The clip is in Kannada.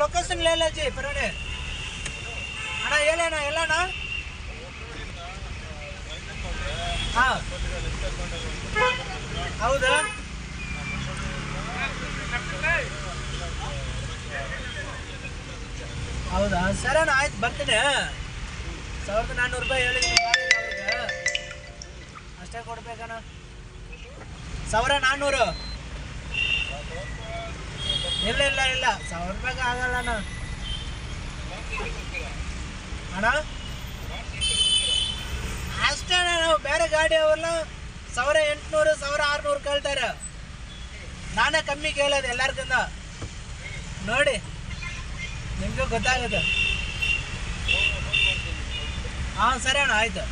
ಲೊಕೇಶನ್ ಲೇಲಾಜಿ ಪರವಡೆ ಅಣ್ಣ ಹೇಳಣ್ಣ ಎಲ್ಲಣ್ಣ ಹಾಂ ಹೌದಾ ಹೌದಾ ಸರಣ್ಣ ಆಯ್ತು ಬರ್ತೀನಿ 1400 ರೂಪಾಯಿ ಹೇಳಿದ್ದೀನಿ ಅವ್ರಿಗೆ ಅಷ್ಟೇ ಕೊಡ್ಬೇಕಣ್ಣ 1400 ಇಲ್ಲ ಇಲ್ಲ ಇಲ್ಲ 1000 ರೂಪಾಯಿಗೆ ಆಗಲ್ಲ ಅಣ್ಣ ಅಣ್ಣ ಅಷ್ಟೇ ಅಣ್ಣ ನಾವು ಬೇರೆ ಗಾಡಿ ಅವರೆಲ್ಲ 1800 1600 ಕೇಳ್ತಾರೆ ನಾನೇ ಕಮ್ಮಿ ಕೇಳೋದು ಎಲ್ಲರಿಗಿಂತ ನೋಡಿ ನಿಮಗೂ ಗೊತ್ತಾಗುತ್ತೆ ಹಾಂ ಸರಿ ಅಣ್ಣ ಆಯಿತು